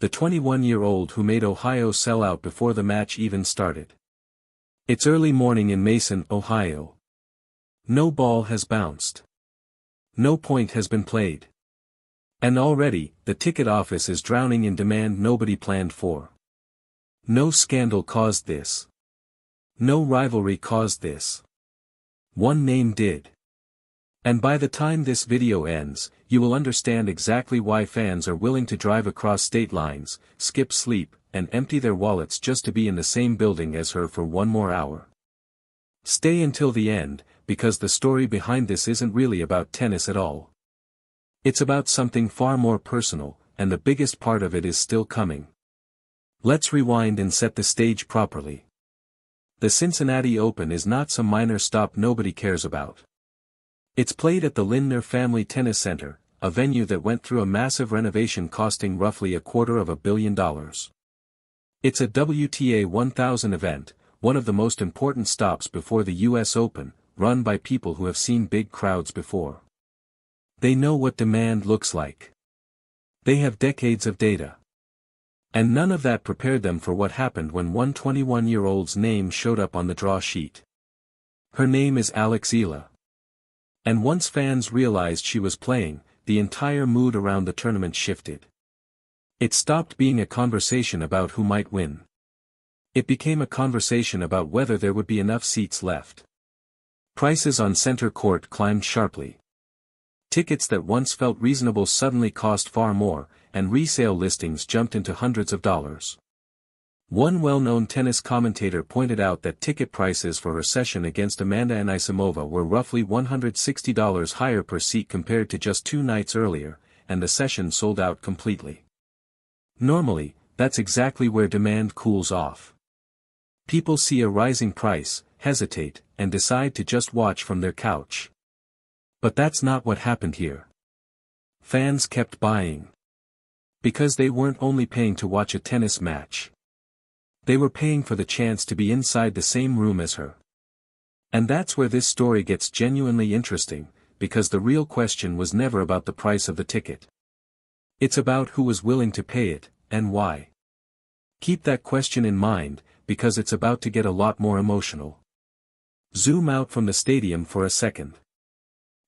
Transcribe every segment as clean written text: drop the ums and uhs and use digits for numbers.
the 21-year-old who made Ohio sell out before the match even started. It's early morning in Mason, Ohio. No ball has bounced. No point has been played. And already, the ticket office is drowning in demand nobody planned for. No scandal caused this. No rivalry caused this. One name did. And by the time this video ends, you will understand exactly why fans are willing to drive across state lines, skip sleep, and empty their wallets just to be in the same building as her for one more hour. Stay until the end, because the story behind this isn't really about tennis at all. It's about something far more personal, and the biggest part of it is still coming. Let's rewind and set the stage properly. The Cincinnati Open is not some minor stop nobody cares about. It's played at the Lindner Family Tennis Center, a venue that went through a massive renovation costing roughly $250 million. It's a WTA 1000 event, one of the most important stops before the US Open, run by people who have seen big crowds before. They know what demand looks like. They have decades of data. And none of that prepared them for what happened when one 21-year-old's name showed up on the draw sheet. Her name is Eala. And once fans realized she was playing, the entire mood around the tournament shifted. It stopped being a conversation about who might win. It became a conversation about whether there would be enough seats left. Prices on center court climbed sharply. Tickets that once felt reasonable suddenly cost far more, and resale listings jumped into hundreds of dollars. One well-known tennis commentator pointed out that ticket prices for her session against Amanda Anisimova were roughly $160 higher per seat compared to just 2 nights earlier, and the session sold out completely. Normally, that's exactly where demand cools off. People see a rising price, hesitate, and decide to just watch from their couch. But that's not what happened here. Fans kept buying. Because they weren't only paying to watch a tennis match. They were paying for the chance to be inside the same room as her. And that's where this story gets genuinely interesting, because the real question was never about the price of the ticket. It's about who was willing to pay it, and why. Keep that question in mind, because it's about to get a lot more emotional. Zoom out from the stadium for a second.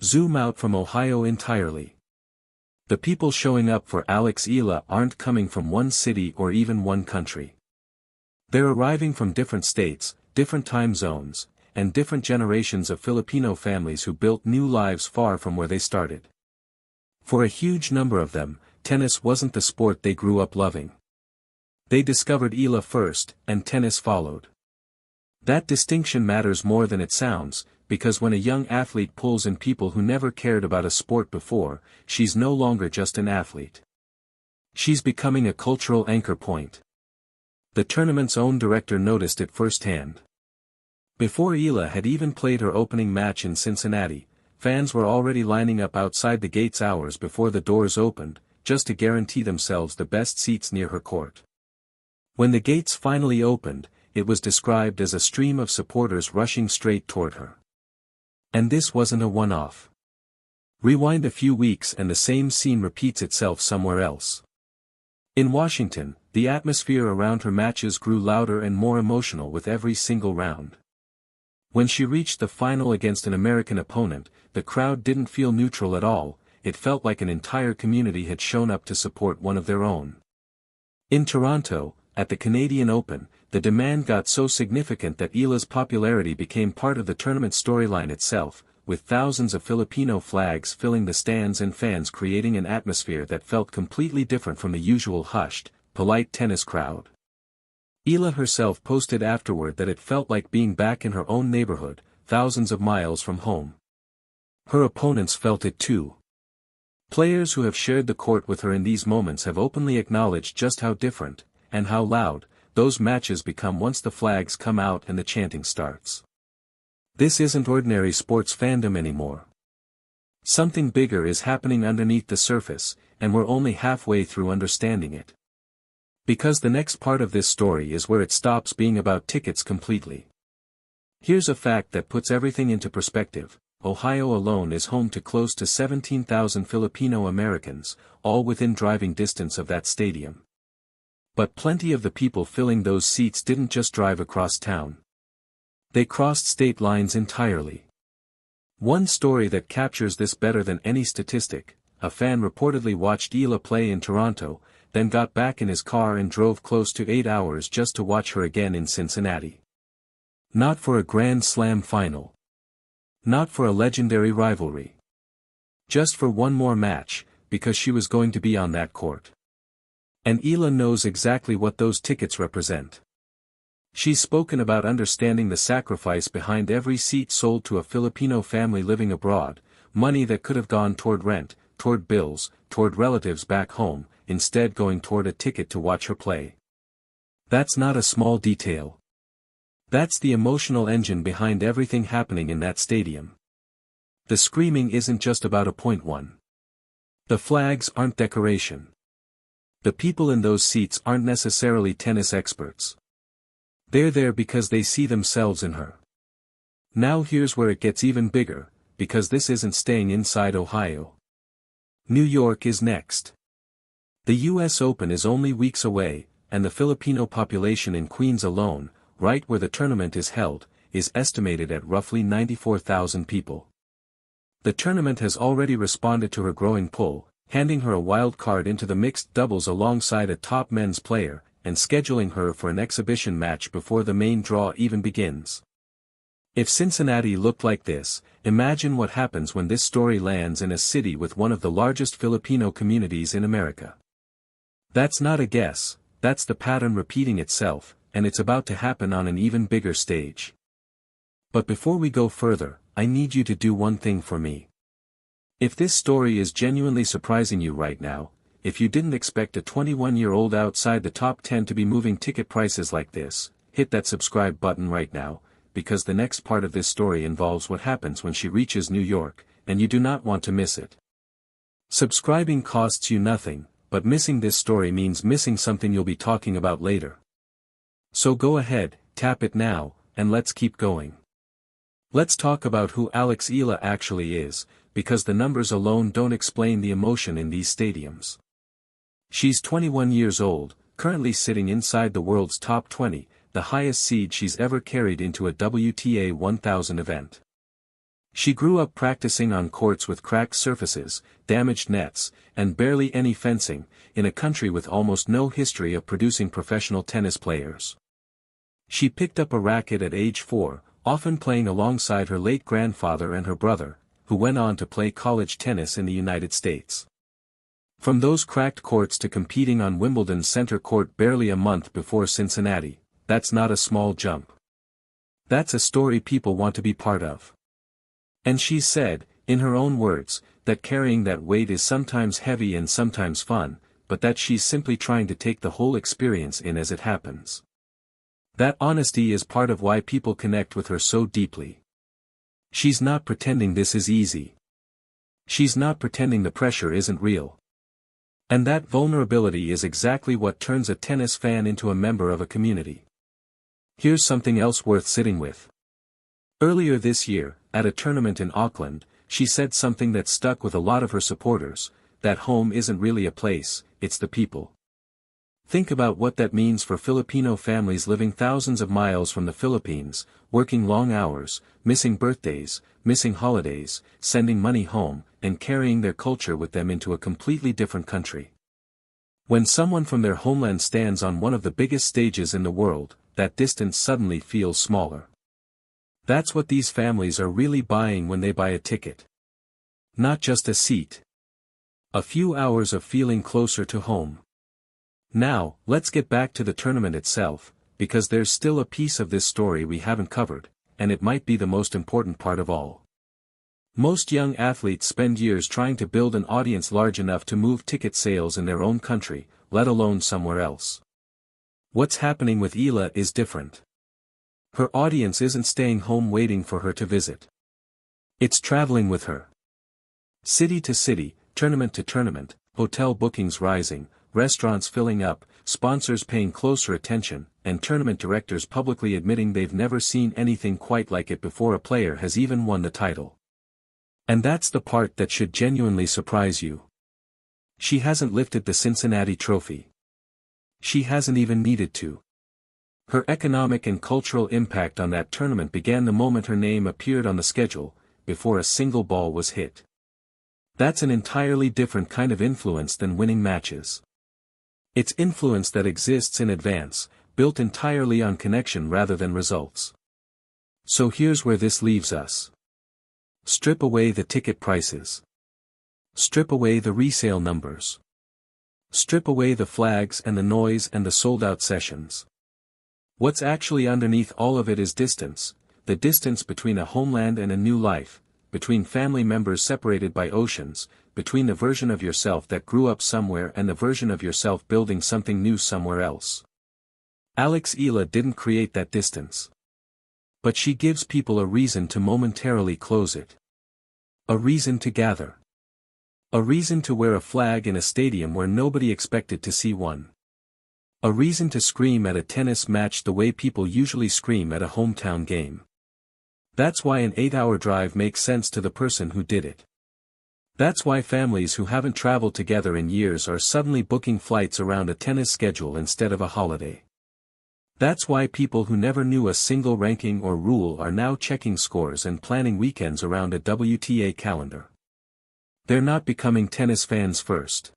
Zoom out from Ohio entirely. The people showing up for Eala aren't coming from one city or even one country. They're arriving from different states, different time zones, and different generations of Filipino families who built new lives far from where they started. For a huge number of them, tennis wasn't the sport they grew up loving. They discovered Eala first, and tennis followed. That distinction matters more than it sounds, because when a young athlete pulls in people who never cared about a sport before, she's no longer just an athlete. She's becoming a cultural anchor point. The tournament's own director noticed it firsthand. Before Eala had even played her opening match in Cincinnati, fans were already lining up outside the gates hours before the doors opened, just to guarantee themselves the best seats near her court. When the gates finally opened, it was described as a stream of supporters rushing straight toward her. And this wasn't a one-off. Rewind a few weeks and the same scene repeats itself somewhere else. In Washington, the atmosphere around her matches grew louder and more emotional with every single round. When she reached the final against an American opponent, the crowd didn't feel neutral at all, it felt like an entire community had shown up to support one of their own. In Toronto, at the Canadian Open, the demand got so significant that Eala's popularity became part of the tournament storyline itself, with thousands of Filipino flags filling the stands and fans creating an atmosphere that felt completely different from the usual hushed, polite tennis crowd. Eala herself posted afterward that it felt like being back in her own neighborhood, thousands of miles from home. Her opponents felt it too. Players who have shared the court with her in these moments have openly acknowledged just how different, and how loud, those matches become once the flags come out and the chanting starts. This isn't ordinary sports fandom anymore. Something bigger is happening underneath the surface, and we're only halfway through understanding it. Because the next part of this story is where it stops being about tickets completely. Here's a fact that puts everything into perspective. Ohio alone is home to close to 17,000 Filipino Americans, all within driving distance of that stadium. But plenty of the people filling those seats didn't just drive across town. They crossed state lines entirely. One story that captures this better than any statistic: a fan reportedly watched Eala play in Toronto, then got back in his car and drove close to 8 hours just to watch her again in Cincinnati. Not for a Grand Slam final. Not for a legendary rivalry. Just for one more match, because she was going to be on that court. And Eala knows exactly what those tickets represent. She's spoken about understanding the sacrifice behind every seat sold to a Filipino family living abroad, money that could have gone toward rent, toward bills, toward relatives back home, instead going toward a ticket to watch her play. That's not a small detail. That's the emotional engine behind everything happening in that stadium. The screaming isn't just about a point one. The flags aren't decoration. The people in those seats aren't necessarily tennis experts. They're there because they see themselves in her. Now here's where it gets even bigger, because this isn't staying inside Ohio. New York is next. The US Open is only weeks away, and the Filipino population in Queens alone, right where the tournament is held, is estimated at roughly 94,000 people. The tournament has already responded to her growing pull, handing her a wild card into the mixed doubles alongside a top men's player, and scheduling her for an exhibition match before the main draw even begins. If Cincinnati looked like this, imagine what happens when this story lands in a city with one of the largest Filipino communities in America. That's not a guess, that's the pattern repeating itself, and it's about to happen on an even bigger stage. But before we go further, I need you to do one thing for me. If this story is genuinely surprising you right now, if you didn't expect a 21-year-old outside the top 10 to be moving ticket prices like this, hit that subscribe button right now, because the next part of this story involves what happens when she reaches New York, and you do not want to miss it. Subscribing costs you nothing, but missing this story means missing something you'll be talking about later. So go ahead, tap it now, and let's keep going. Let's talk about who Alex Eala actually is, because the numbers alone don't explain the emotion in these stadiums. She's 21 years old, currently sitting inside the world's top 20, the highest seed she's ever carried into a WTA 1000 event. She grew up practicing on courts with cracked surfaces, damaged nets, and barely any fencing, in a country with almost no history of producing professional tennis players. She picked up a racket at age 4, often playing alongside her late grandfather and her brother, who went on to play college tennis in the United States. From those cracked courts to competing on Wimbledon's center court barely a month before Cincinnati, that's not a small jump. That's a story people want to be part of. And she said, in her own words, that carrying that weight is sometimes heavy and sometimes fun, but that she's simply trying to take the whole experience in as it happens. That honesty is part of why people connect with her so deeply. She's not pretending this is easy. She's not pretending the pressure isn't real. And that vulnerability is exactly what turns a tennis fan into a member of a community. Here's something else worth sitting with. Earlier this year, at a tournament in Auckland, she said something that stuck with a lot of her supporters: that home isn't really a place, it's the people. Think about what that means for Filipino families living thousands of miles from the Philippines, working long hours, missing birthdays, missing holidays, sending money home, and carrying their culture with them into a completely different country. When someone from their homeland stands on one of the biggest stages in the world, that distance suddenly feels smaller. That's what these families are really buying when they buy a ticket. Not just a seat. A few hours of feeling closer to home. Now, let's get back to the tournament itself, because there's still a piece of this story we haven't covered, and it might be the most important part of all. Most young athletes spend years trying to build an audience large enough to move ticket sales in their own country, let alone somewhere else. What's happening with Eala is different. Her audience isn't staying home waiting for her to visit. It's traveling with her. City to city, tournament to tournament, hotel bookings rising, restaurants filling up, sponsors paying closer attention, and tournament directors publicly admitting they've never seen anything quite like it before a player has even won the title. And that's the part that should genuinely surprise you. She hasn't lifted the Cincinnati trophy. She hasn't even needed to. Her economic and cultural impact on that tournament began the moment her name appeared on the schedule, before a single ball was hit. That's an entirely different kind of influence than winning matches. It's influence that exists in advance, built entirely on connection rather than results. So here's where this leaves us. Strip away the ticket prices. Strip away the resale numbers. Strip away the flags and the noise and the sold-out sessions. What's actually underneath all of it is distance, the distance between a homeland and a new life, between family members separated by oceans, between the version of yourself that grew up somewhere and the version of yourself building something new somewhere else. Eala didn't create that distance. But she gives people a reason to momentarily close it. A reason to gather. A reason to wear a flag in a stadium where nobody expected to see one. A reason to scream at a tennis match the way people usually scream at a hometown game. That's why an 8-hour drive makes sense to the person who did it. That's why families who haven't traveled together in years are suddenly booking flights around a tennis schedule instead of a holiday. That's why people who never knew a single ranking or rule are now checking scores and planning weekends around a WTA calendar. They're not becoming tennis fans first.